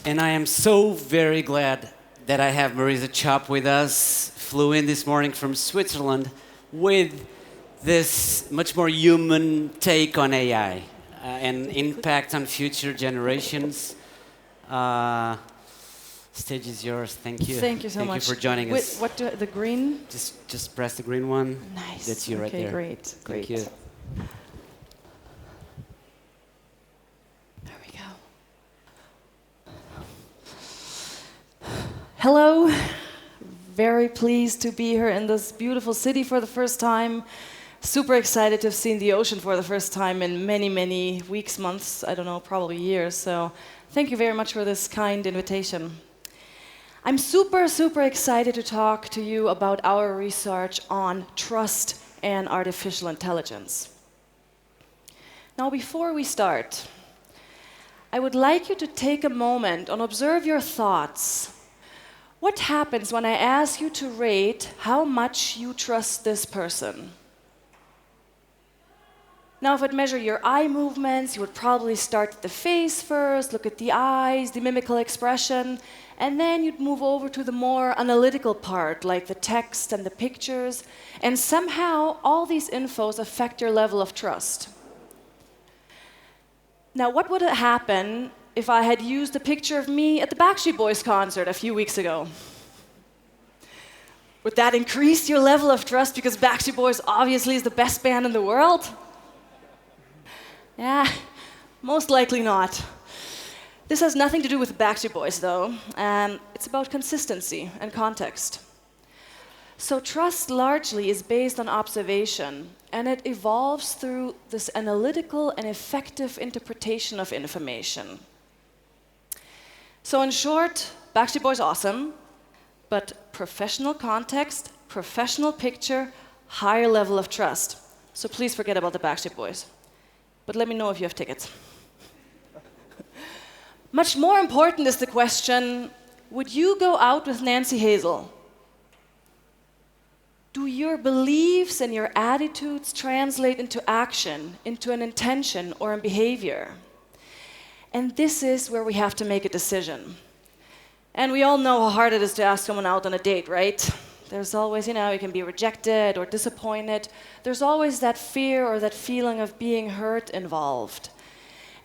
And I am so very glad that I have Marisa Tschopp with us, flew in this morning from Switzerland with this much more human take on AI and impact on future generations. Stage is yours. Thank you. Thank you so much. Thank you for joining us. What do the green? Just press the green one. Nice. That's you right there. Okay, great. Thank you. There we go. Hello. Very pleased to be here in this beautiful city for the first time. Super excited to have seen the ocean for the first time in many, many weeks, months, I don't know, probably years. So thank you very much for this kind invitation. I'm super, super excited to talk to you about our research on trust and artificial intelligence. Now, before we start, I would like you to take a moment and observe your thoughts. What happens when I ask you to rate how much you trust this person? Now, if I'd measure your eye movements, you would probably start at the face first, look at the eyes, the mimical expression, and then you'd move over to the more analytical part, like the text and the pictures, and somehow all these infos affect your level of trust. Now, what would happen if I had used a picture of me at the Backstreet Boys concert a few weeks ago? Would that increase your level of trust because Backstreet Boys obviously is the best band in the world? Yeah, most likely not. This has nothing to do with Backstreet Boys, though. It's about consistency and context. So trust largely is based on observation, and it evolves through this analytical and effective interpretation of information. So in short, Backstreet Boys awesome, but professional context, professional picture, higher level of trust. So please forget about the Backstreet Boys. But let me know if you have tickets. Much more important is the question, would you go out with Nancy Hazel? Do your beliefs and your attitudes translate into action, into an intention or a behavior? And this is where we have to make a decision. And we all know how hard it is to ask someone out on a date, right? There's always, you can be rejected or disappointed. There's always that fear or that feeling of being hurt involved.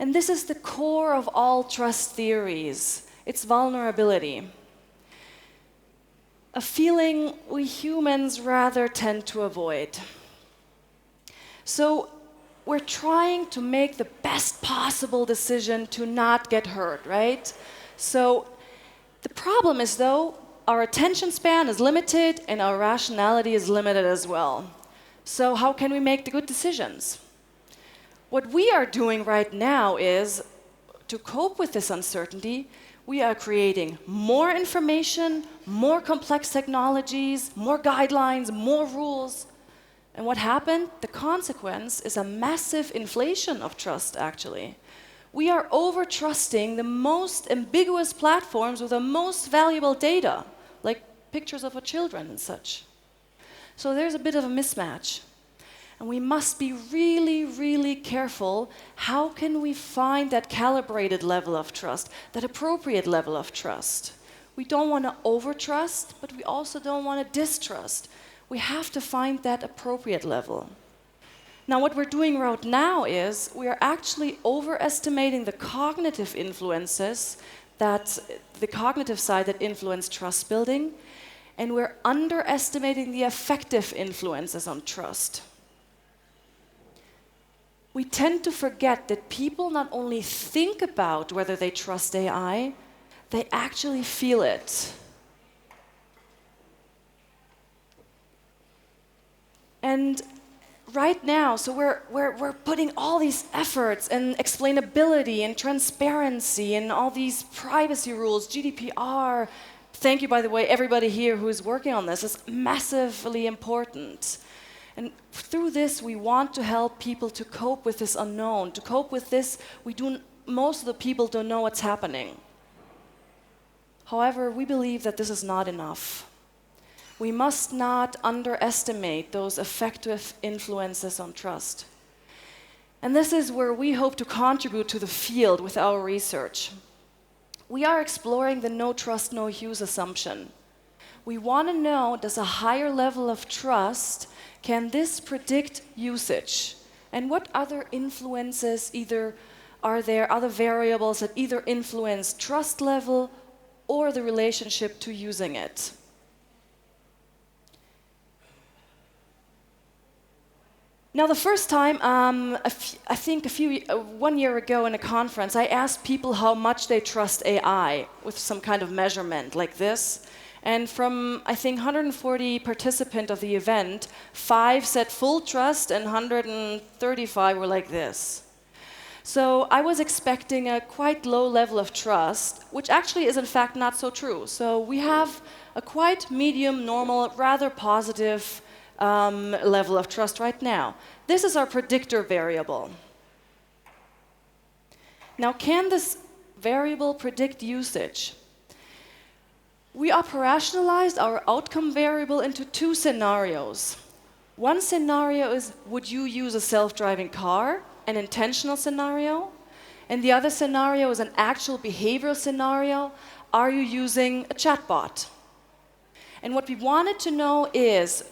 And this is the core of all trust theories. It's vulnerability. A feeling we humans rather tend to avoid. So we're trying to make the best possible decision to not get hurt, right? So the problem is, though, our attention span is limited and our rationality is limited as well. So how can we make the good decisions? What we are doing right now is, to cope with this uncertainty, we are creating more information, more complex technologies, more guidelines, more rules. And what happened? The consequence is a massive inflation of trust, actually. We are over-trusting the most ambiguous platforms with the most valuable data, like pictures of our children and such. So there's a bit of a mismatch. And we must be really, really careful. How can we find that calibrated level of trust, that appropriate level of trust? We don't want to over-trust, but we also don't want to distrust. We have to find that appropriate level. Now, what we're doing right now is we are actually overestimating the cognitive influences, the cognitive side that influence trust building, and we're underestimating the affective influences on trust. We tend to forget that people not only think about whether they trust AI, they actually feel it. And right now, so we're putting all these efforts and explainability and transparency and all these privacy rules, GDPR. Thank you, by the way, everybody here who is working on this. It's massively important. And through this, we want to help people to cope with this unknown. To cope with this, most of the people don't know what's happening. However, we believe that this is not enough. We must not underestimate those effective influences on trust. And this is where we hope to contribute to the field with our research. we are exploring the no trust, no use assumption. We want to know, does a higher level of trust, can this predict usage? And what other influences are there other variables that either influence trust level or the relationship to using it? Now, the first time, I think 1 year ago in a conference, I asked people how much they trust AI with some kind of measurement like this. And from, I think, 140 participants of the event, 5 said full trust and 135 were like this. So I was expecting a quite low level of trust, which actually is in fact not so true. So we have a quite medium, normal, rather positive level of trust right now. This is our predictor variable. Now, can this variable predict usage? We operationalized our outcome variable into 2 scenarios. One scenario is, would you use a self-driving car, an intentional scenario? And the other scenario is an actual behavioral scenario. Are you using a chatbot? And what we wanted to know is,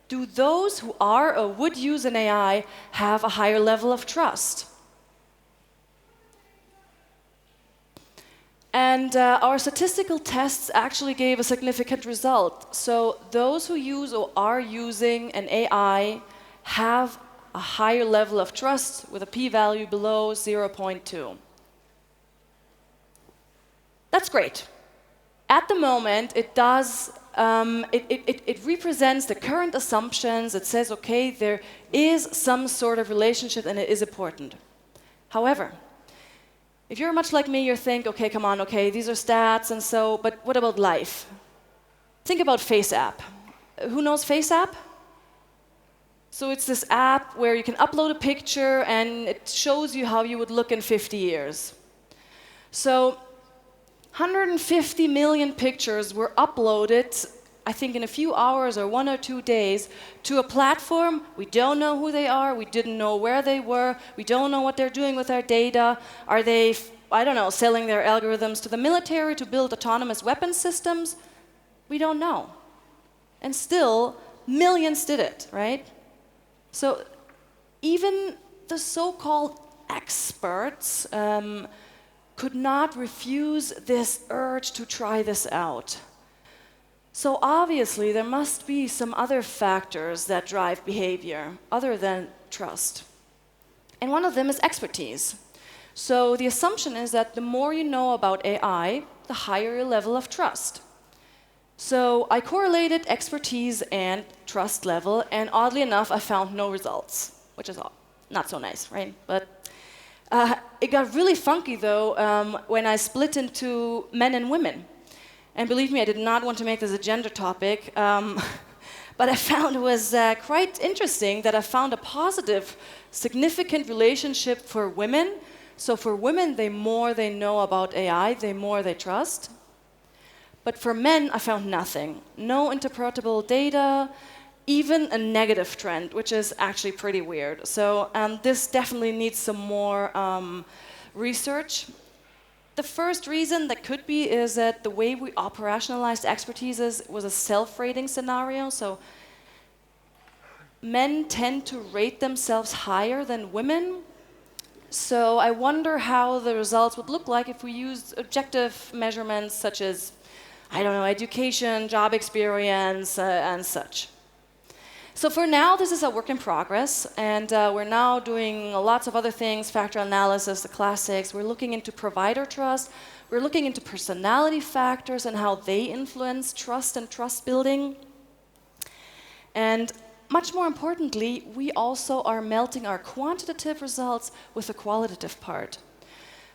do those who are or would use an AI have a higher level of trust? And our statistical tests actually gave a significant result. So those who use or are using an AI have a higher level of trust with a p-value below 0.2. That's great. At the moment, it does. It represents the current assumptions. It says, okay, there is some sort of relationship and it is important. However, if you're much like me, you think, okay, come on, okay, these are stats and so, but what about life? Think about FaceApp. Who knows FaceApp? So it's this app where you can upload a picture and it shows you how you would look in 50 years. So 150 million pictures were uploaded, I think in a few hours or 1 or 2 days, to a platform. We don't know who they are, we didn't know where they were, we don't know what they're doing with our data. Are they, I don't know, selling their algorithms to the military to build autonomous weapon systems? We don't know. And still, millions did it, right? So even the so-called experts could not refuse this urge to try this out. So obviously, there must be some other factors that drive behavior other than trust. And one of them is expertise. So the assumption is that the more you know about AI, the higher your level of trust. So I correlated expertise and trust level, and oddly enough, I found no results, which is not so nice, right? But it got really funky, though, when I split into men and women. And believe me, I did not want to make this a gender topic, but I found it was quite interesting that I found a positive, significant relationship for women. So for women, the more they know about AI, the more they trust. But for men, I found nothing. No interpretable data, even a negative trend, which is actually pretty weird. So this definitely needs some more research. The first reason that could be is that the way we operationalized expertise was a self-rating scenario. So men tend to rate themselves higher than women. So I wonder how the results would look like if we used objective measurements such as, I don't know, education, job experience, and such. So for now, this is a work in progress, and we're now doing lots of other things, factor analysis, the classics. We're looking into provider trust. We're looking into personality factors and how they influence trust and trust building. And much more importantly, we also are melting our quantitative results with the qualitative part.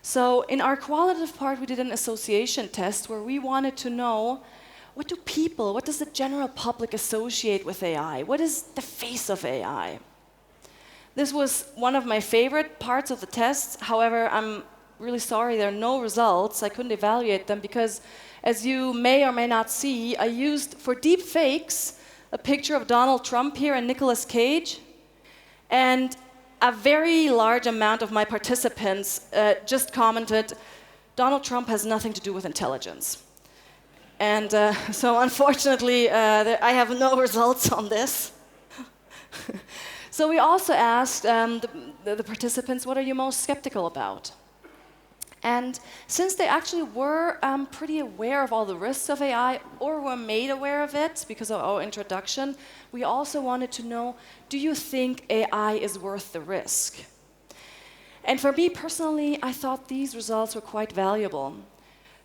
So in our qualitative part, we did an association test where we wanted to know, what does the general public associate with AI? What is the face of AI? This was one of my favorite parts of the test. However, I'm really sorry there are no results. I couldn't evaluate them because, as you may or may not see, I used, for deep fakes, a picture of Donald Trump here and Nicolas Cage. And a very large amount of my participants just commented, Donald Trump has nothing to do with intelligence. And so unfortunately, I have no results on this. So we also asked the participants, what are you most skeptical about? And since they actually were pretty aware of all the risks of AI, or were made aware of it because of our introduction, we also wanted to know, do you think AI is worth the risk? And for me personally, I thought these results were quite valuable.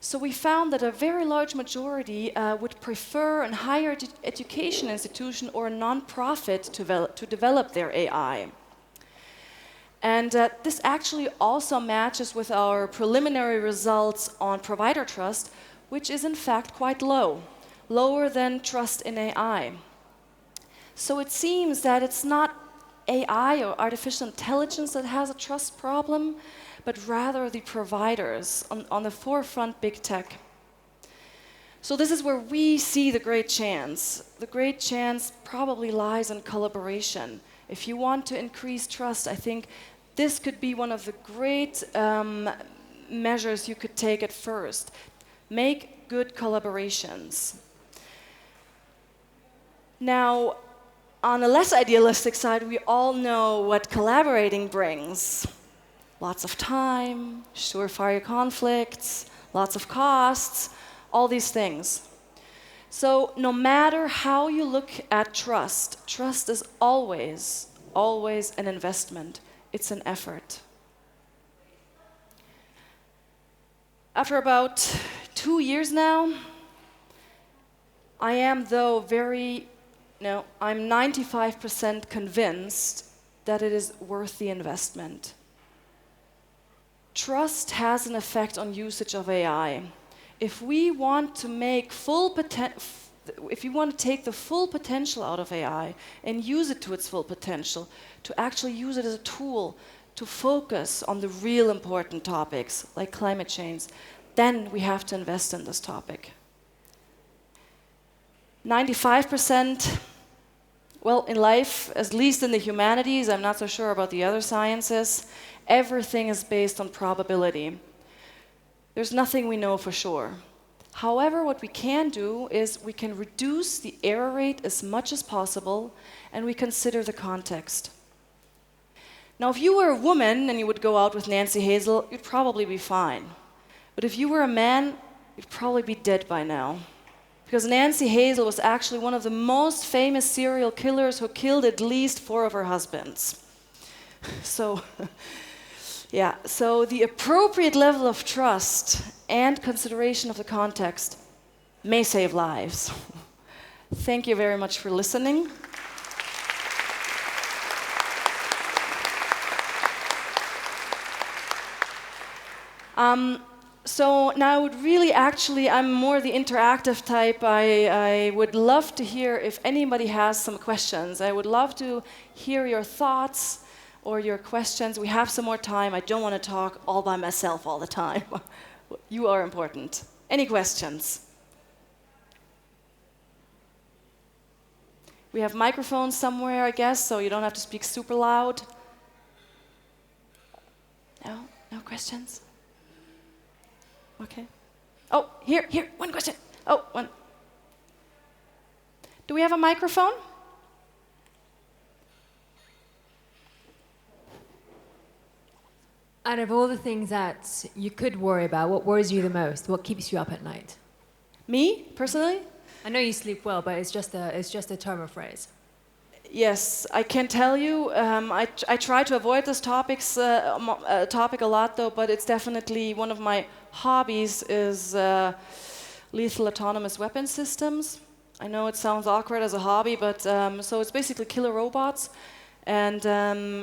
So we found that a very large majority would prefer a higher education institution or a non-profit to develop their AI. And this actually also matches with our preliminary results on provider trust, which is in fact quite low, lower than trust in AI. So it seems that it's not AI or artificial intelligence that has a trust problem, but rather the providers on the forefront, big tech. So this is where we see the great chance. The great chance probably lies in collaboration. If you want to increase trust, I think this could be one of the great measures you could take at first. Make good collaborations. Now, on a less idealistic side, we all know what collaborating brings. Lots of time, surefire conflicts, lots of costs, all these things. So no matter how you look at trust, trust is always, always an investment. It's an effort. After about 2 years now, I am though I'm 95% convinced that it is worth the investment. Trust has an effect on usage of AI. If we want to make if you want to take the full potential out of AI and use it to its full potential, to actually use it as a tool to focus on the real important topics like climate change, then we have to invest in this topic. 95%, well, in life, at least in the humanities, I'm not so sure about the other sciences, everything is based on probability. There's nothing we know for sure. However, what we can do is we can reduce the error rate as much as possible, and we consider the context. Now, if you were a woman and you would go out with Nancy Hazel, you'd probably be fine. But if you were a man, you'd probably be dead by now. Because Nancy Hazel was actually one of the most famous serial killers who killed at least 4 of her husbands. So, yeah, so the appropriate level of trust and consideration of the context may save lives. Thank you very much for listening. So now I would really I'm more the interactive type. I would love to hear if anybody has some questions. I would love to hear your thoughts or your questions. We have some more time. I don't want to talk all by myself all the time. You are important. Any questions? We have microphones somewhere, I guess, so you don't have to speak super loud. No? No questions? Okay. Oh, here, one question. Oh, one. Do we have a microphone? Out of all the things that you could worry about, what worries you the most? What keeps you up at night? Me, personally? I know you sleep well, but it's just a term or phrase. Yes, I can tell you. I try to avoid this topic a lot, though. But it's definitely one of my hobbies is lethal autonomous weapon systems. I know it sounds awkward as a hobby, but so it's basically killer robots, and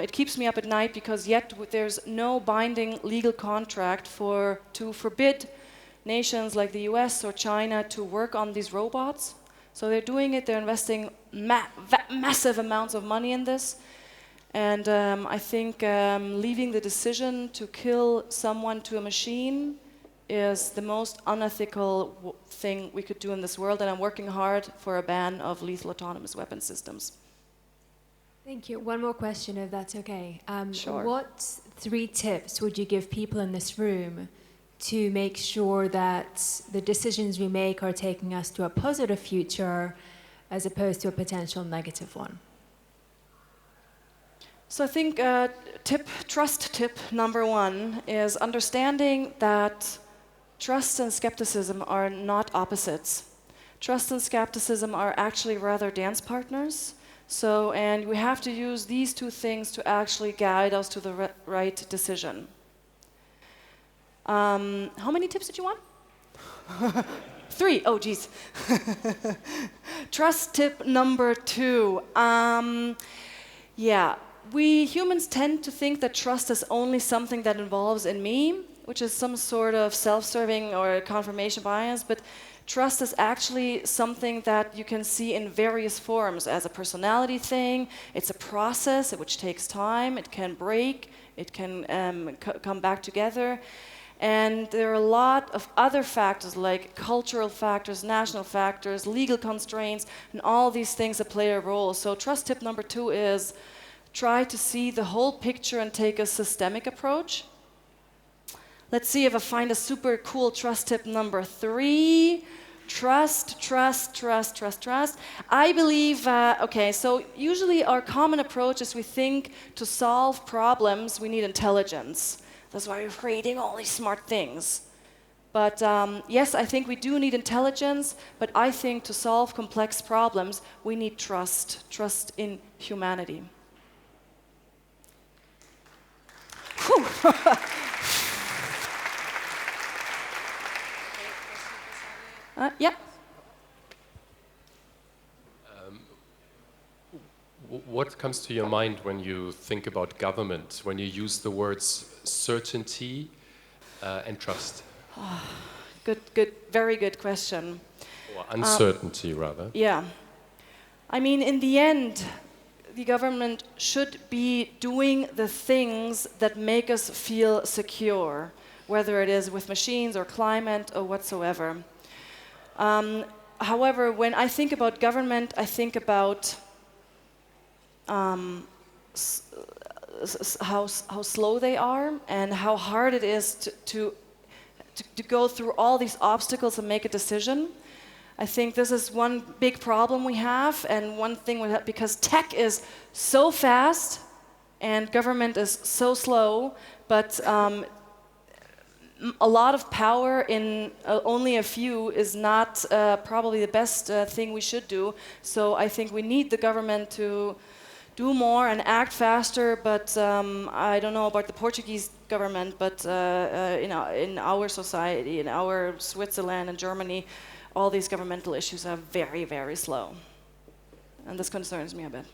it keeps me up at night because yet there's no binding legal contract to forbid nations like the US or China to work on these robots. So they're doing it, they're investing massive amounts of money in this. And I think leaving the decision to kill someone to a machine is the most unethical thing we could do in this world. And I'm working hard for a ban of lethal autonomous weapon systems. Thank you. One more question, if that's okay. Sure. What 3 tips would you give people in this room to make sure that the decisions we make are taking us to a positive future as opposed to a potential negative one? So I think trust tip number 1 is understanding that trust and skepticism are not opposites. Trust and skepticism are actually rather dance partners. So, and we have to use these 2 things to actually guide us to the right decision. How many tips did you want? 3. Oh, geez. Trust tip number 2. Yeah, we humans tend to think that trust is only something that involves in me, which is some sort of self-serving or confirmation bias, but trust is actually something that you can see in various forms as a personality thing. It's a process which takes time. It can break. It can come back together. And there are a lot of other factors like cultural factors, national factors, legal constraints, and all these things that play a role. So trust tip number 2 is try to see the whole picture and take a systemic approach. Let's see if I find a super cool trust tip number 3. Trust, trust, trust, trust, trust. I believe, okay, so usually our common approach is we think to solve problems we need intelligence. That's why we're creating all these smart things. But yes, I think we do need intelligence, but I think to solve complex problems, we need trust, trust in humanity. Whew. Yeah. What comes to your mind when you think about government, when you use the words certainty and trust? Good, very good question. Or uncertainty, rather. Yeah. I mean, in the end, the government should be doing the things that make us feel secure, whether it is with machines or climate or whatsoever. However, when I think about government, I think about how slow they are and how hard it is to go through all these obstacles and make a decision. I think this is one big problem we have, and one thing we have, because tech is so fast and government is so slow, but a lot of power in only a few is not probably the best thing we should do. So I think we need the government to do more and act faster, but I don't know about the Portuguese government, but in our society, in our Switzerland and Germany, all these governmental issues are very, very slow. And this concerns me a bit.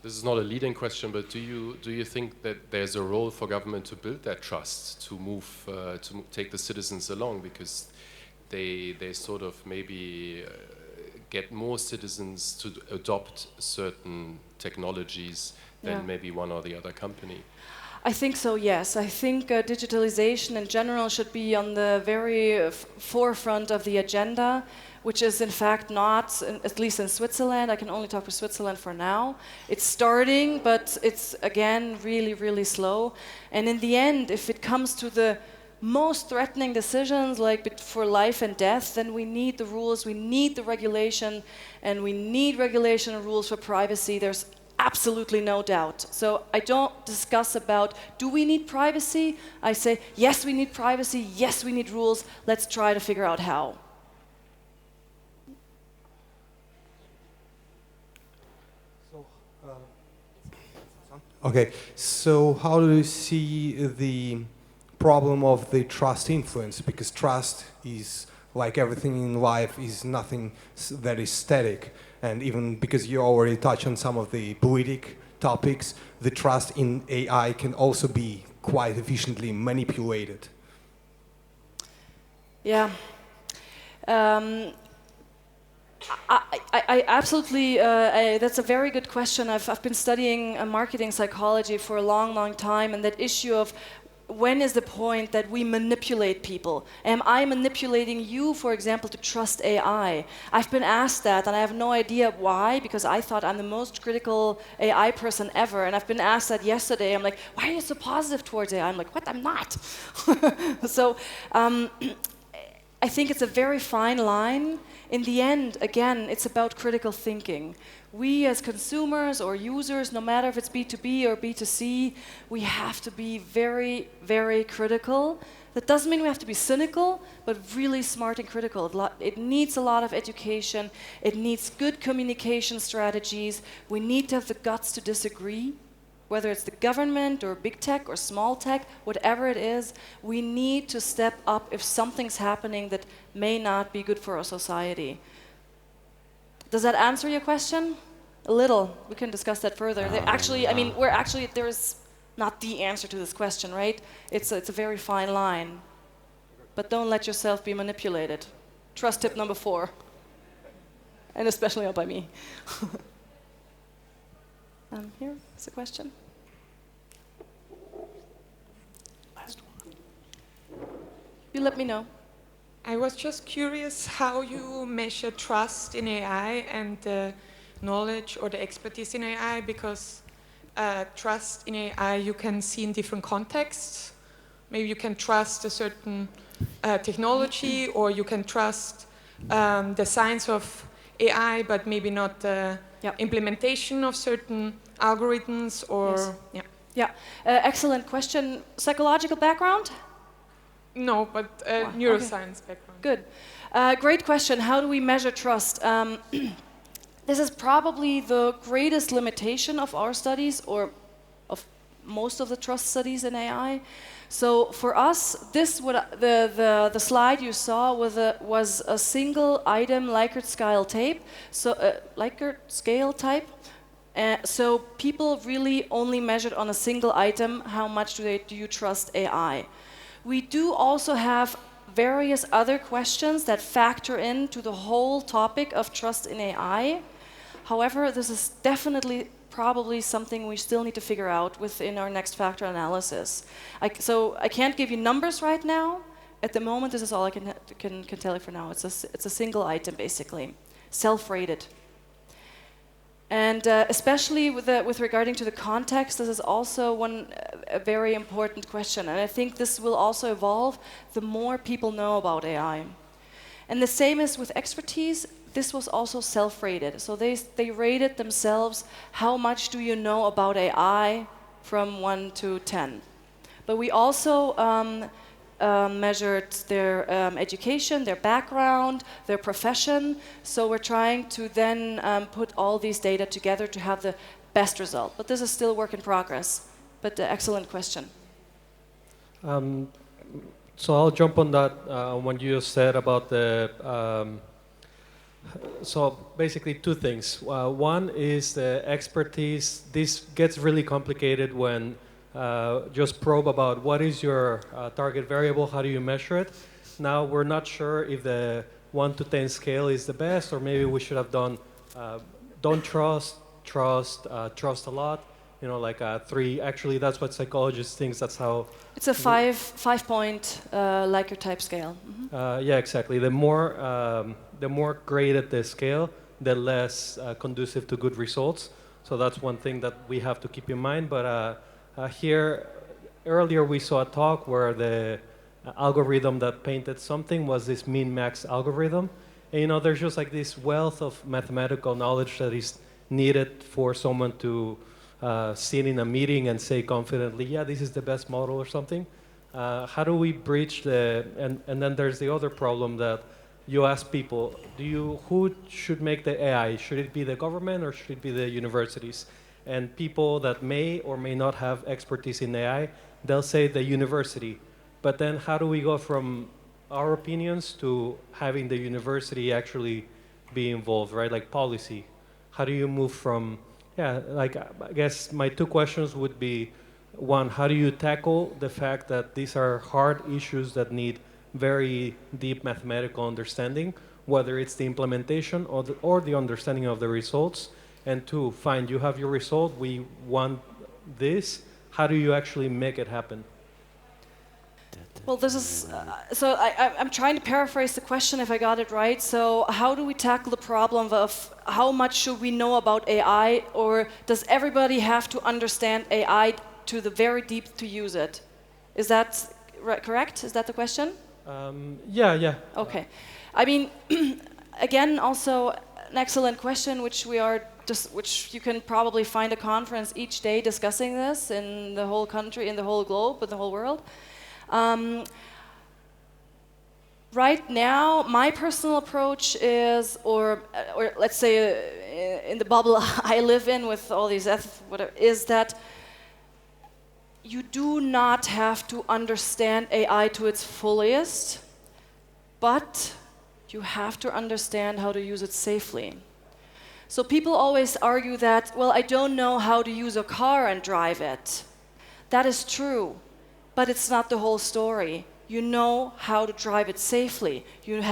This is not a leading question, but do you think that there's a role for government to build that trust, to move, to take the citizens along, because they sort of maybe get more citizens to adopt certain technologies than maybe one or the other company? I think so, yes. I think digitalization in general should be on the very forefront of the agenda, which is in fact not, at least in Switzerland. I can only talk for Switzerland for now. It's starting, but it's again really, really slow. And in the end, if it comes to the most threatening decisions, like for life and death, then we need the rules, we need the regulation, and we need regulation and rules for privacy. There's absolutely no doubt. So I don't discuss about, do we need privacy? I say, yes, we need privacy, yes, we need rules, let's try to figure out how. Okay, so how do you see the problem of the trust influence? Because trust is, like everything in life, is nothing that is static. And even because you already touched on some of the politic topics, the trust in AI can also be quite efficiently manipulated. Yeah. I absolutely, that's a very good question. I've been studying marketing psychology for a long, long time, and that issue of when is the point that we manipulate people? Am I manipulating you, for example, to trust AI? I've been asked that, and I have no idea why, because I thought I'm the most critical AI person ever, and I've been asked that yesterday. I'm like, why are you so positive towards AI? I'm like, what? I'm not. So I think it's a very fine line. In the end, again, it's about critical thinking. We as consumers or users, no matter if it's B2B or B2C, we have to be very, very critical. That doesn't mean we have to be cynical, but really smart and critical. It needs a lot of education. It needs good communication strategies. We need to have the guts to disagree. Whether it's the government or big tech or small tech, whatever it is, we need to step up if something's happening that may not be good for our society. Does that answer your question? A little. We can discuss that further. There's not the answer to this question, right? It's a very fine line. But don't let yourself be manipulated. Trust tip number 4. And especially not by me. Here's a question. Last one. You let me know. I was just curious how you measure trust in AI and the knowledge or the expertise in AI, because trust in AI you can see in different contexts. Maybe you can trust a certain technology, or you can trust the science of AI, but maybe not the implementation of certain algorithms, or Excellent question. Psychological background? No, but neuroscience background. Good. Great question. How do we measure trust? This is probably the greatest limitation of our studies, or of most of the trust studies in AI. So for us, the slide you saw was a single item Likert scale tape. So Likert scale type. So people really only measured on a single item how much do you trust AI. We do also have various other questions that factor into the whole topic of trust in AI. However, this is definitely probably something we still need to figure out within our next factor analysis. So I can't give you numbers right now. At the moment, this is all I can tell you for now. It's a single item, basically, self-rated. And especially with regarding to the context, this is also a very important question. And I think this will also evolve the more people know about AI. And the same is with expertise. This was also self-rated. So they rated themselves, how much do you know about AI from 1 to 10. But we also measured their education, their background, their profession. So we're trying to then put all these data together to have the best result. But this is still a work in progress. But excellent question. So I'll jump on that when you said about the... so basically 2 things. One is the expertise. This gets really complicated when just probe about what is your target variable, how do you measure it. Now we're not sure if the 1 to 10 scale is the best, or maybe we should have done don't trust, trust, trust a lot. You know, like 3. Actually, that's what psychologists think. That's how. It's a 5-point Likert type scale. Mm-hmm. Yeah, exactly. The more graded the scale, the less conducive to good results. So that's one thing that we have to keep in mind. But here, earlier we saw a talk where the algorithm that painted something was this min-max algorithm. And you know, there's just like this wealth of mathematical knowledge that is needed for someone to sit in a meeting and say confidently, yeah, this is the best model or something. How do we bridge and then there's the other problem that you ask people, who should make the AI? Should it be the government or should it be the universities? And people that may or may not have expertise in AI, they'll say the university. But then how do we go from our opinions to having the university actually be involved, right? Like policy. How do you move from, I guess my 2 questions would be, 1, how do you tackle the fact that these are hard issues that need very deep mathematical understanding, whether it's the implementation or the understanding of the results? And 2, fine, you have your result, we want this. How do you actually make it happen? Well, this is I'm trying to paraphrase the question if I got it right. So, how do we tackle the problem of how much should we know about AI, or does everybody have to understand AI to the very deep to use it? Is that correct? Is that the question? Yeah. Okay. I mean, again, also an excellent question, which which you can probably find a conference each day discussing this in the whole country, in the whole globe, in the whole world. Right now, my personal approach is, or let's say in the bubble I live in with all these whatever, is that you do not have to understand AI to its fullest, but you have to understand how to use it safely. So people always argue that, well, I don't know how to use a car and drive it. That is true, but it's not the whole story. You know how to drive it safely. You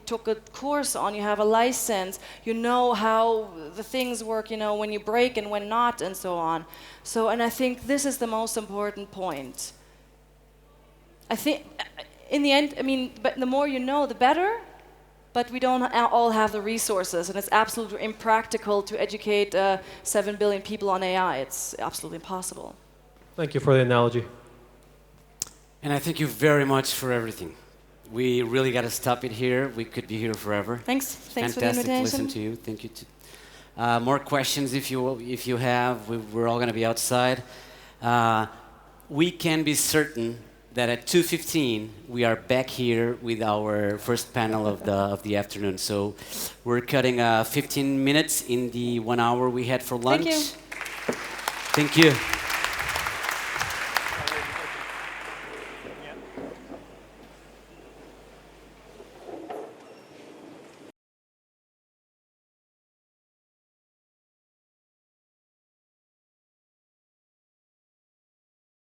took a course on, you have a license, you know how the things work, you know, when you brake and when not, and so on. So, and I think this is the most important point. I think, in the end, I mean, but the more you know, the better, but we don't all have the resources, and it's absolutely impractical to educate 7 billion people on AI. It's absolutely impossible. Thank you for the analogy. And I thank you very much for everything. We really got to stop it here. We could be here forever. Thanks for the invitation. Fantastic to listen to you. Thank you. More questions if you have. We're all going to be outside. We can be certain that at 2:15 we are back here with our first panel of the afternoon. So we're cutting 15 minutes in the 1 hour we had for lunch. Thank you. Thank you.